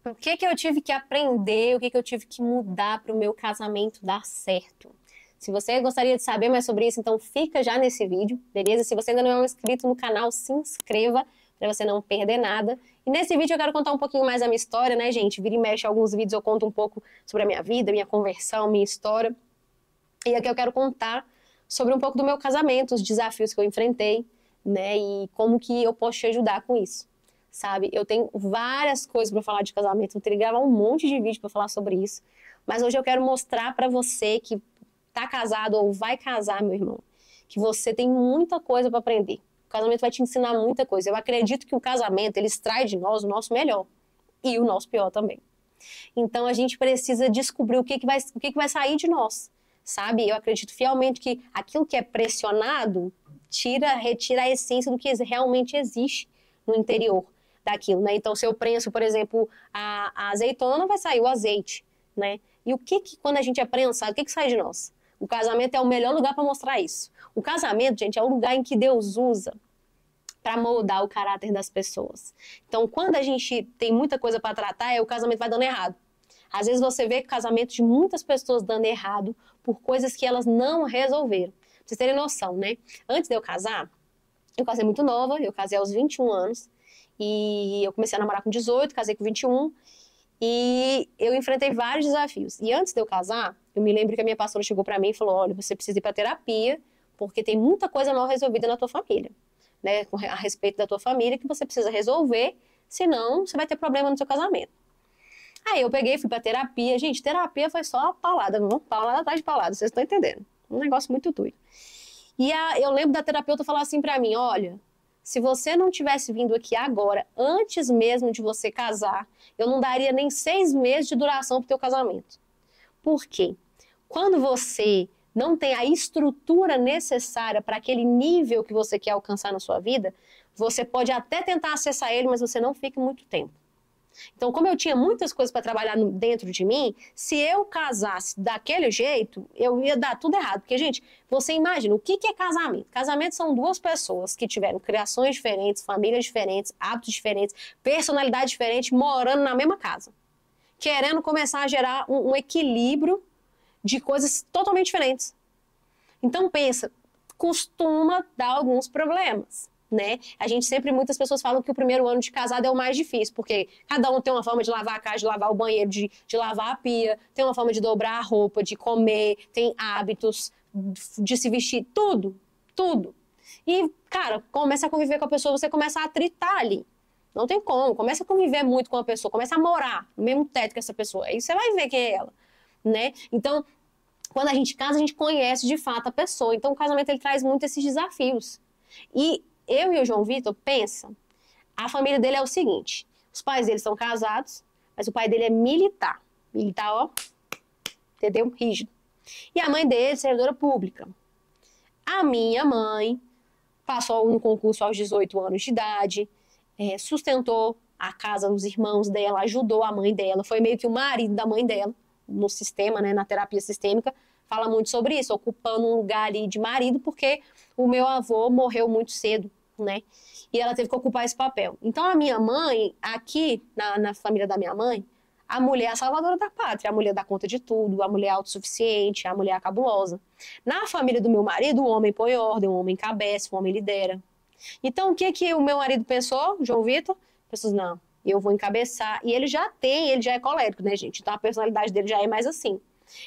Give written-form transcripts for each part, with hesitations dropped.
O que que eu tive que aprender, o que que eu tive que mudar para o meu casamento dar certo? Se você gostaria de saber mais sobre isso, então fica já nesse vídeo, beleza? Se você ainda não é um inscrito no canal, se inscreva para você não perder nada. E nesse vídeo eu quero contar um pouquinho mais da minha história, né, gente? Vira e mexe alguns vídeos, eu conto um pouco sobre a minha vida, minha conversão, minha história. E aqui eu quero contar sobre um pouco do meu casamento, os desafios que eu enfrentei, né? E como que eu posso te ajudar com isso. Sabe? Eu tenho várias coisas para falar de casamento, vou ter que gravar um monte de vídeo para falar sobre isso. Mas hoje eu quero mostrar para você que tá casado ou vai casar, meu irmão, que você tem muita coisa para aprender. O casamento vai te ensinar muita coisa. Eu acredito que o casamento, ele extrai de nós o nosso melhor e o nosso pior também. Então a gente precisa descobrir o que vai sair de nós, sabe? Eu acredito fielmente que aquilo que é pressionado retira a essência do que realmente existe no interior daquilo, né? Então, se eu prenso, por exemplo, a azeitona, vai sair o azeite, né? E quando a gente é prensado, o que sai de nós? O casamento é o melhor lugar para mostrar isso. O casamento, gente, é o lugar em que Deus usa para moldar o caráter das pessoas. Então, quando a gente tem muita coisa para tratar, o casamento vai dando errado. Às vezes você vê casamento de muitas pessoas dando errado por coisas que elas não resolveram. Pra vocês terem noção, né? Antes de eu casar, eu casei muito nova, eu casei aos 21 anos. E eu comecei a namorar com 18, casei com 21. E eu enfrentei vários desafios. E antes de eu casar, eu me lembro que a minha pastora chegou pra mim e falou: olha, você precisa ir pra terapia, porque tem muita coisa mal resolvida na tua família, né? A respeito da tua família, que você precisa resolver, senão você vai ter problema no seu casamento. Aí eu peguei, fui pra terapia. Gente, terapia foi só uma paulada, paulada atrás de paulada, vocês estão entendendo. Um negócio muito doido. E eu lembro da terapeuta falar assim pra mim: olha, se você não tivesse vindo aqui agora, antes mesmo de você casar, eu não daria nem 6 meses de duração pro teu casamento. Por quê? Quando você não tem a estrutura necessária para aquele nível que você quer alcançar na sua vida, você pode até tentar acessar ele, mas você não fica muito tempo. Então, como eu tinha muitas coisas para trabalhar dentro de mim, se eu casasse daquele jeito, eu ia dar tudo errado. Porque, gente, você imagina, o que é casamento? Casamento são duas pessoas que tiveram criações diferentes, famílias diferentes, hábitos diferentes, personalidade diferente, morando na mesma casa. Querendo começar a gerar um equilíbrio de coisas totalmente diferentes. Então, pensa, costuma dar alguns problemas. Né? Muitas pessoas falam que o primeiro ano de casado é o mais difícil, porque cada um tem uma forma de lavar a casa, de lavar o banheiro, de lavar a pia, tem uma forma de dobrar a roupa, de comer, tem hábitos, de se vestir, tudo. E, cara, começa a conviver com a pessoa, você começa a atritar ali. Não tem como, começa a conviver muito com a pessoa, começa a morar no mesmo teto que essa pessoa, aí você vai ver quem é ela, né? Então, quando a gente casa, a gente conhece de fato a pessoa. Então, o casamento, ele traz muito esses desafios. E eu e o João Vitor, pensa, a família dele é o seguinte: os pais dele são casados, mas o pai dele é militar. Militar, ó, entendeu? Rígido. E a mãe dele, servidora pública. A minha mãe passou no concurso aos 18 anos de idade, sustentou a casa dos irmãos dela, ajudou a mãe dela, foi meio que o marido da mãe dela, no sistema, né, na terapia sistêmica, fala muito sobre isso, ocupando um lugar ali de marido, porque o meu avô morreu muito cedo, né? E ela teve que ocupar esse papel. Então, a minha mãe, aqui na família da minha mãe, a mulher é a salvadora da pátria, a mulher dá conta de tudo, a mulher é autossuficiente, a mulher é cabulosa. Na família do meu marido, o homem põe ordem, o homem encabeça, o homem lidera. Então, o que o meu marido pensou, João Vitor? Pensou, não, eu vou encabeçar. E ele já é colérico, né, gente? Então, a personalidade dele já é mais assim.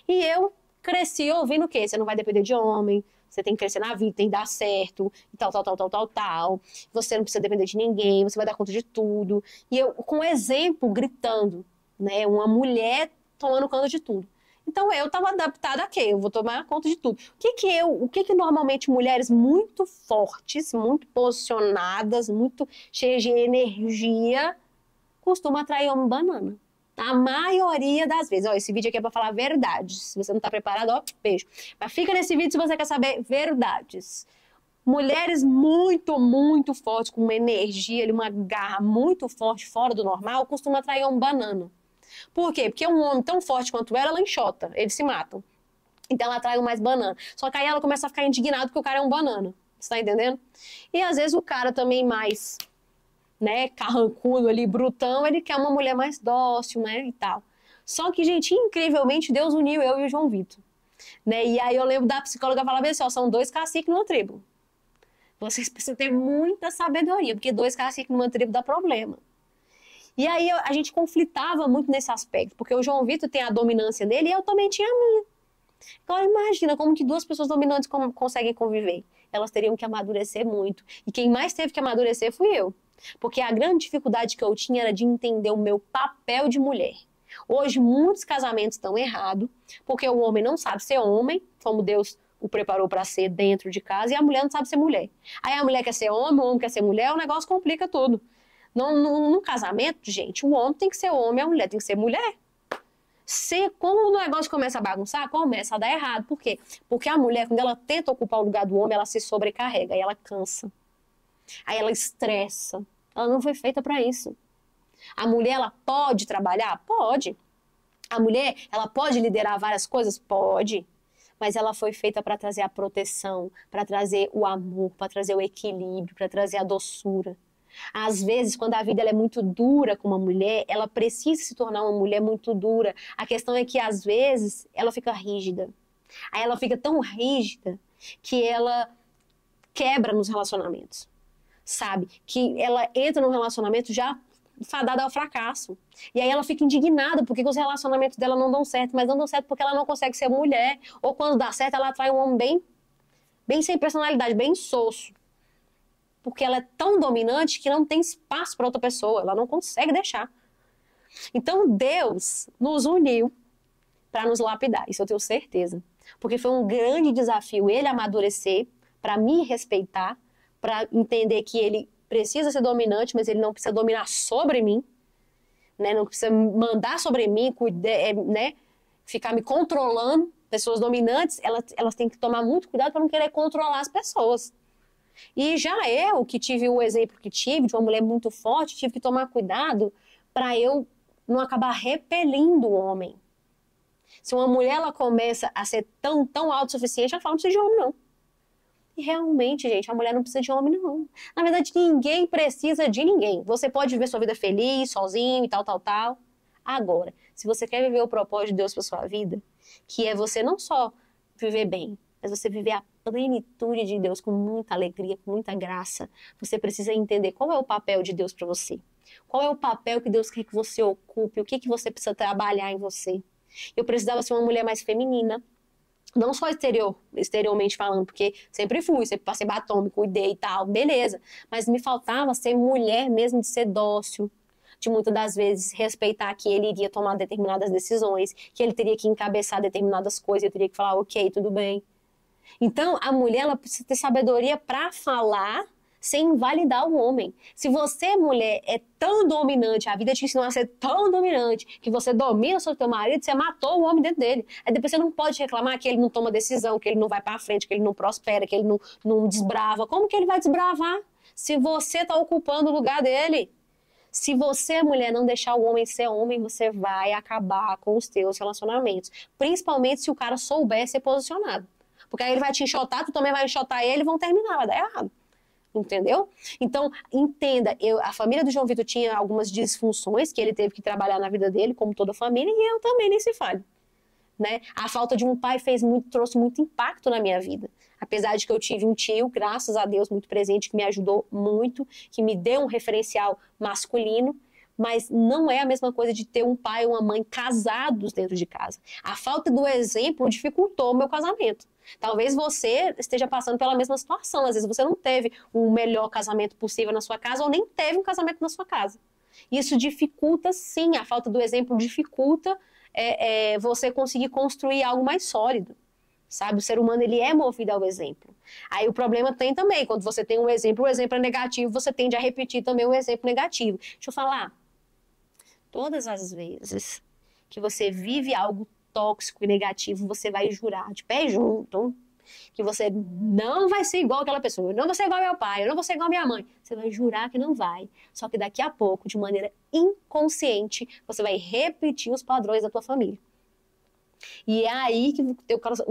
E eu cresci ouvindo o quê? Você não vai depender de homem, você tem que crescer na vida, tem que dar certo, e tal. Você não precisa depender de ninguém, você vai dar conta de tudo. E eu, com exemplo, gritando, né? Uma mulher tomando conta de tudo. Então, eu estava adaptada a quê? Eu vou tomar conta de tudo. O que normalmente mulheres muito fortes, muito posicionadas, muito cheias de energia, costumam atrair homem banana? A maioria das vezes. Ó, esse vídeo aqui é pra falar verdades. Se você não tá preparado, ó, beijo. Mas fica nesse vídeo se você quer saber verdades. Mulheres muito, muito fortes, com uma energia, uma garra muito forte, fora do normal, costumam atrair um banana. Por quê? Porque um homem tão forte quanto ela enxota. Eles se matam. Então ela atrai um mais banana. Só que aí ela começa a ficar indignada porque o cara é um banana. Você tá entendendo? E às vezes o cara também mais né, carrancudo ali, brutão, ele quer uma mulher mais dócil, né, e tal. Só que, gente, incrivelmente, Deus uniu eu e o João Vitor, né, e aí eu lembro da psicóloga falar assim, ó, são 2 caciques numa tribo. Vocês precisam ter muita sabedoria, porque 2 caciques numa tribo dá problema. E aí a gente conflitava muito nesse aspecto, porque o João Vitor tem a dominância dele e eu também tinha a minha. Agora imagina como que 2 pessoas dominantes conseguem conviver. Elas teriam que amadurecer muito. E quem mais teve que amadurecer fui eu. Porque a grande dificuldade que eu tinha era de entender o meu papel de mulher. Hoje muitos casamentos estão errados, porque o homem não sabe ser homem, como Deus o preparou para ser dentro de casa, e a mulher não sabe ser mulher. Aí a mulher quer ser homem, o homem quer ser mulher, o negócio complica tudo. Num casamento, gente, o homem tem que ser homem, a mulher tem que ser mulher. Como o negócio começa a bagunçar, começa a dar errado. Por quê? Porque a mulher, quando ela tenta ocupar o lugar do homem, ela se sobrecarrega, aí ela cansa. Aí ela estressa. Ela não foi feita para isso. A mulher, ela pode trabalhar? Pode. A mulher, ela pode liderar várias coisas? Pode. Mas ela foi feita para trazer a proteção, para trazer o amor, para trazer o equilíbrio, para trazer a doçura. Às vezes, quando a vida ela é muito dura com uma mulher, ela precisa se tornar uma mulher muito dura. A questão é que, às vezes, ela fica rígida. Aí ela fica tão rígida que ela quebra nos relacionamentos, sabe? Que ela entra num relacionamento já fadada ao fracasso. E aí ela fica indignada porque os relacionamentos dela não dão certo, mas não dão certo porque ela não consegue ser mulher. Ou quando dá certo, ela atrai um homem bem sem personalidade, bem insosso. Porque ela é tão dominante que não tem espaço para outra pessoa, ela não consegue deixar. Então Deus nos uniu para nos lapidar, isso eu tenho certeza. Porque foi um grande desafio ele amadurecer, para me respeitar, para entender que ele precisa ser dominante, mas ele não precisa dominar sobre mim, né? Não precisa mandar sobre mim, né? Ficar me controlando. Pessoas dominantes, elas têm que tomar muito cuidado para não querer controlar as pessoas. E já eu, que tive o exemplo que tive, de uma mulher muito forte, tive que tomar cuidado para eu não acabar repelindo o homem. Se uma mulher ela começa a ser tão autossuficiente, ela fala, não precisa de homem, não. E realmente, gente, a mulher não precisa de homem, não. Na verdade, ninguém precisa de ninguém. Você pode viver sua vida feliz, sozinho e tal. Agora, se você quer viver o propósito de Deus para sua vida, que é você não só viver bem, mas você viver a plenitude de Deus com muita alegria, com muita graça, você precisa entender qual é o papel de Deus para você. Qual é o papel que Deus quer que você ocupe, o que você precisa trabalhar em você. Eu precisava ser uma mulher mais feminina, não só exteriormente falando, porque sempre passei batom, me cuidei e tal, beleza. Mas me faltava ser mulher mesmo, de ser dócil, de muitas das vezes respeitar que ele iria tomar determinadas decisões, que ele teria que encabeçar determinadas coisas, eu teria que falar, ok, tudo bem. Então, a mulher ela precisa ter sabedoria para falar sem invalidar o homem. Se você, mulher, é tão dominante, a vida te ensinou a ser tão dominante, que você domina sobre o teu marido, você matou o homem dentro dele. Aí depois você não pode reclamar que ele não toma decisão, que ele não vai para frente, que ele não prospera, que ele não desbrava. Como que ele vai desbravar se você está ocupando o lugar dele? Se você, mulher, não deixar o homem ser homem, você vai acabar com os teus relacionamentos. Principalmente se o cara souber ser posicionado. Porque aí ele vai te enxotar, tu também vai enxotar ele e vão terminar, vai dar errado. Entendeu? Então, entenda, a família do João Vitor tinha algumas disfunções que ele teve que trabalhar na vida dele, como toda família, e eu também, nem se fale. Né? A falta de um pai trouxe muito impacto na minha vida. Apesar de que eu tive um tio, graças a Deus, muito presente, que me ajudou muito, que me deu um referencial masculino, mas não é a mesma coisa de ter um pai e uma mãe casados dentro de casa. A falta do exemplo dificultou o meu casamento. Talvez você esteja passando pela mesma situação. Às vezes você não teve o melhor casamento possível na sua casa ou nem teve um casamento na sua casa. Isso dificulta, sim, a falta do exemplo dificulta você conseguir construir algo mais sólido. Sabe? O ser humano ele é movido ao exemplo. Aí o problema tem também, quando você tem um exemplo, o exemplo é negativo, você tende a repetir também o exemplo negativo. Deixa eu falar. Todas as vezes que você vive algo tóxico e negativo, você vai jurar de pé junto que você não vai ser igual aquela pessoa, eu não vou ser igual meu pai, eu não vou ser igual minha mãe. Você vai jurar que não vai. Só que daqui a pouco, de maneira inconsciente, você vai repetir os padrões da tua família. E é aí que o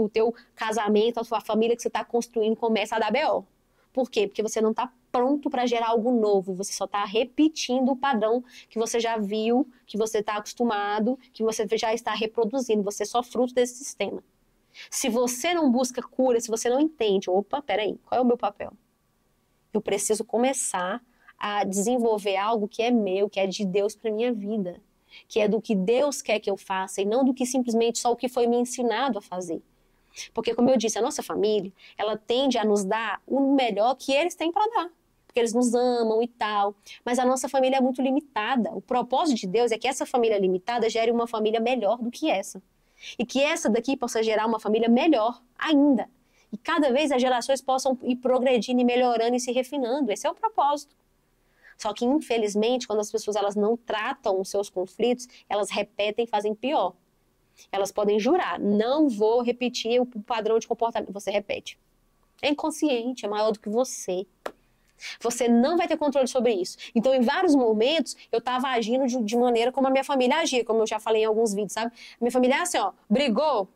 teu casamento, a sua família que você está construindo começa a dar BO. Por quê? Porque você não está pronto para gerar algo novo. Você só está repetindo o padrão que você já viu, que você está acostumado, que você já está reproduzindo. Você é só fruto desse sistema. Se você não busca cura, se você não entende, opa, peraí, qual é o meu papel? Eu preciso começar a desenvolver algo que é meu, que é de Deus para minha vida, que é do que Deus quer que eu faça e não do que simplesmente só o que foi me ensinado a fazer. Porque, como eu disse, a nossa família, ela tende a nos dar o melhor que eles têm para dar, porque eles nos amam e tal, mas a nossa família é muito limitada. O propósito de Deus é que essa família limitada gere uma família melhor do que essa. E que essa daqui possa gerar uma família melhor ainda. E cada vez as gerações possam ir progredindo e melhorando e se refinando. Esse é o propósito. Só que, infelizmente, quando as pessoas elas não tratam os seus conflitos, elas repetem e fazem pior. Elas podem jurar, não vou repetir o padrão de comportamento. Você repete. É inconsciente, é maior do que você. Você não vai ter controle sobre isso. Então, em vários momentos, eu estava agindo de maneira como a minha família agia, como eu já falei em alguns vídeos, sabe? Minha família é assim, ó, brigou.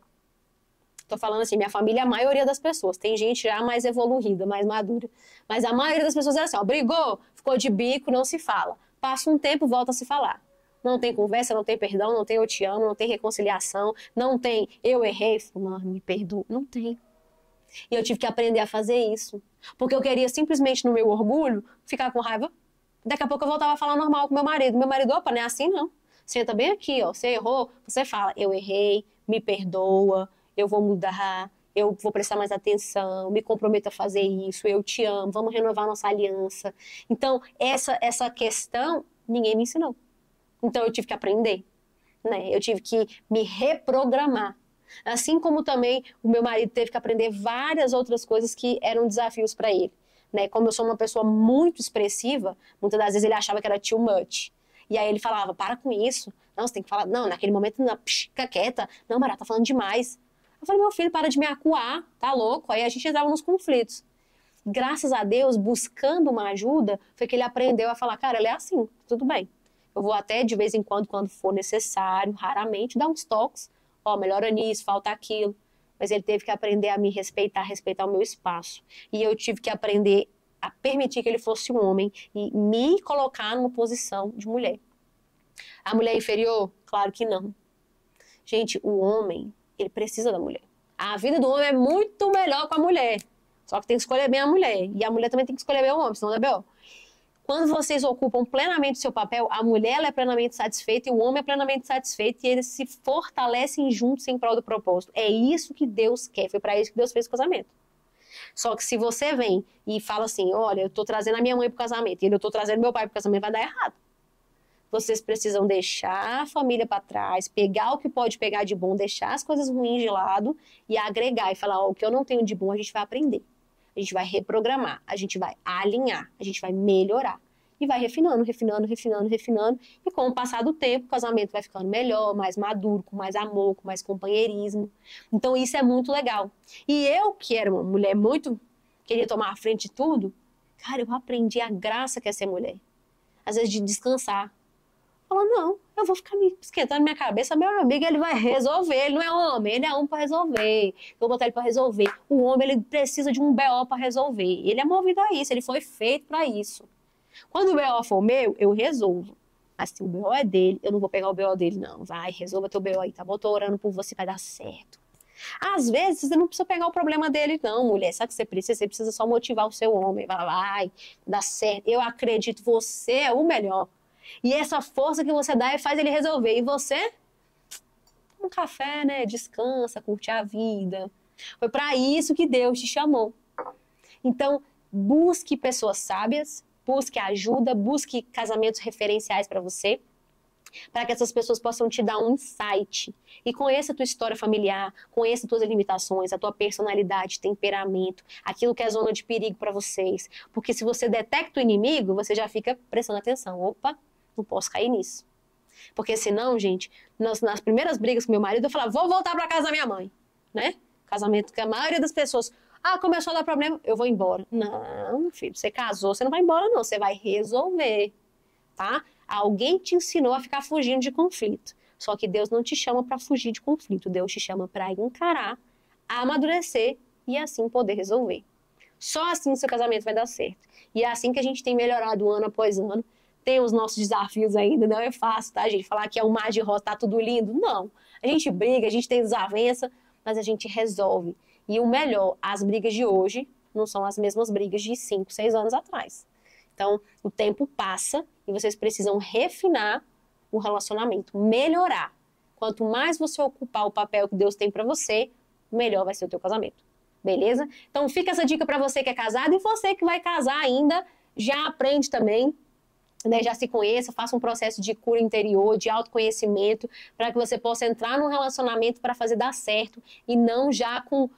Tô falando assim, minha família é a maioria das pessoas. Tem gente já mais evoluída, mais madura. Mas a maioria das pessoas é assim, ó, brigou, ficou de bico, não se fala. Passa um tempo, volta a se falar. Não tem conversa, não tem perdão, não tem eu te amo, não tem reconciliação, não tem eu errei, fulano, me perdoa. Não tem. E eu tive que aprender a fazer isso. Porque eu queria simplesmente, no meu orgulho, ficar com raiva. Daqui a pouco eu voltava a falar normal com meu marido. Meu marido, opa, não é assim não. Senta bem aqui, ó. Você errou, você fala, eu errei, me perdoa, eu vou mudar, eu vou prestar mais atenção, me comprometo a fazer isso, eu te amo, vamos renovar nossa aliança. Então, essa questão, ninguém me ensinou. Então, eu tive que aprender, né? Eu tive que me reprogramar. Assim como também o meu marido teve que aprender várias outras coisas que eram desafios para ele, né? Como eu sou uma pessoa muito expressiva, muitas das vezes ele achava que era too much. E aí ele falava, para com isso. Não, você tem que falar, não, naquele momento, não, fica quieta. Não, Mará, tá falando demais. Eu falei, meu filho, para de me acuar, tá louco? Aí a gente entrava nos conflitos. Graças a Deus, buscando uma ajuda, foi que ele aprendeu a falar, cara, ele é assim, tudo bem. Eu vou até, de vez em quando for necessário, raramente, dar uns toques. Ó, melhora nisso, falta aquilo. Mas ele teve que aprender a me respeitar, respeitar o meu espaço. E eu tive que aprender a permitir que ele fosse um homem e me colocar numa posição de mulher. A mulher inferior? Claro que não. Gente, o homem, ele precisa da mulher. A vida do homem é muito melhor com a mulher. Só que tem que escolher bem a mulher. E a mulher também tem que escolher bem o homem, senão não é B.O. Quando vocês ocupam plenamente o seu papel, a mulher ela é plenamente satisfeita e o homem é plenamente satisfeito e eles se fortalecem juntos em prol do propósito. É isso que Deus quer, foi para isso que Deus fez o casamento. Só que se você vem e fala assim, olha, eu tô trazendo a minha mãe pro casamento e eu tô trazendo meu pai pro casamento, vai dar errado. Vocês precisam deixar a família para trás, pegar o que pode pegar de bom, deixar as coisas ruins de lado e agregar e falar, ó, o que eu não tenho de bom a gente vai aprender. A gente vai reprogramar, a gente vai alinhar, a gente vai melhorar. E vai refinando, refinando, refinando, refinando. E com o passar do tempo, o casamento vai ficando melhor, mais maduro, com mais amor, com mais companheirismo. Então isso é muito legal. E eu, que era uma mulher muito... queria tomar a frente de tudo, cara, eu aprendi a graça que é ser mulher. Às vezes de descansar. Fala, não, eu vou ficar me esquentando minha cabeça, meu amigo, ele vai resolver, ele não é homem, ele é homem para resolver. Eu vou botar ele para resolver. O homem, ele precisa de um BO para resolver. Ele é movido a isso, ele foi feito para isso. Quando o BO for meu, eu resolvo. Mas se o BO é dele, eu não vou pegar o BO dele, não. Vai, resolva teu BO aí, tá bom? Tô orando por você, vai dar certo. Às vezes, você não precisa pegar o problema dele, não, mulher. Sabe o que você precisa? Você precisa só motivar o seu homem. Vai, dá certo. Eu acredito, você é o melhor. E essa força que você dá faz ele resolver. E você? Um café, né? Descansa, curte a vida. Foi para isso que Deus te chamou. Então, busque pessoas sábias, busque ajuda, busque casamentos referenciais para você, para que essas pessoas possam te dar um insight. E conheça a tua história familiar, conheça as tuas limitações, a tua personalidade, temperamento, aquilo que é zona de perigo para vocês. Porque se você detecta o inimigo, você já fica prestando atenção. Opa, não posso cair nisso. Porque senão, gente, nas primeiras brigas com meu marido, eu falava, vou voltar para casa da minha mãe, né? Casamento que a maioria das pessoas, começou a dar problema, eu vou embora. Não, filho, você casou, você não vai embora não, você vai resolver, tá? Alguém te ensinou a ficar fugindo de conflito. Só que Deus não te chama para fugir de conflito, Deus te chama para encarar, amadurecer e assim poder resolver. Só assim o seu casamento vai dar certo. E é assim que a gente tem melhorado ano após ano. Tem os nossos desafios ainda, não é fácil, tá, gente? Falar que é um mar de rosa, tá tudo lindo. Não. A gente briga, a gente tem desavença, mas a gente resolve. E o melhor, as brigas de hoje não são as mesmas brigas de 5, 6 anos atrás. Então, o tempo passa e vocês precisam refinar o relacionamento, melhorar. Quanto mais você ocupar o papel que Deus tem para você, melhor vai ser o teu casamento. Beleza? Então, fica essa dica para você que é casado e você que vai casar ainda, já aprende também, né? Já se conheça, faça um processo de cura interior, de autoconhecimento, para que você possa entrar num relacionamento para fazer dar certo e não já com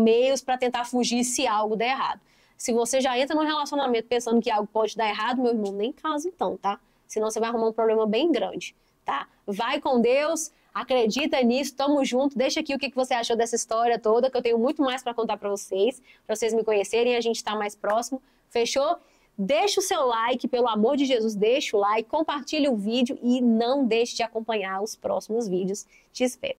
meios para tentar fugir se algo der errado. Se você já entra num relacionamento pensando que algo pode dar errado, meu irmão, nem casa então, tá? Senão você vai arrumar um problema bem grande, tá? Vai com Deus, acredita nisso, tamo junto. Deixa aqui o que você achou dessa história toda, que eu tenho muito mais para contar para vocês me conhecerem e a gente tá mais próximo. Fechou? Deixa o seu like, pelo amor de Jesus, deixa o like, compartilhe o vídeo e não deixe de acompanhar os próximos vídeos. Te espero.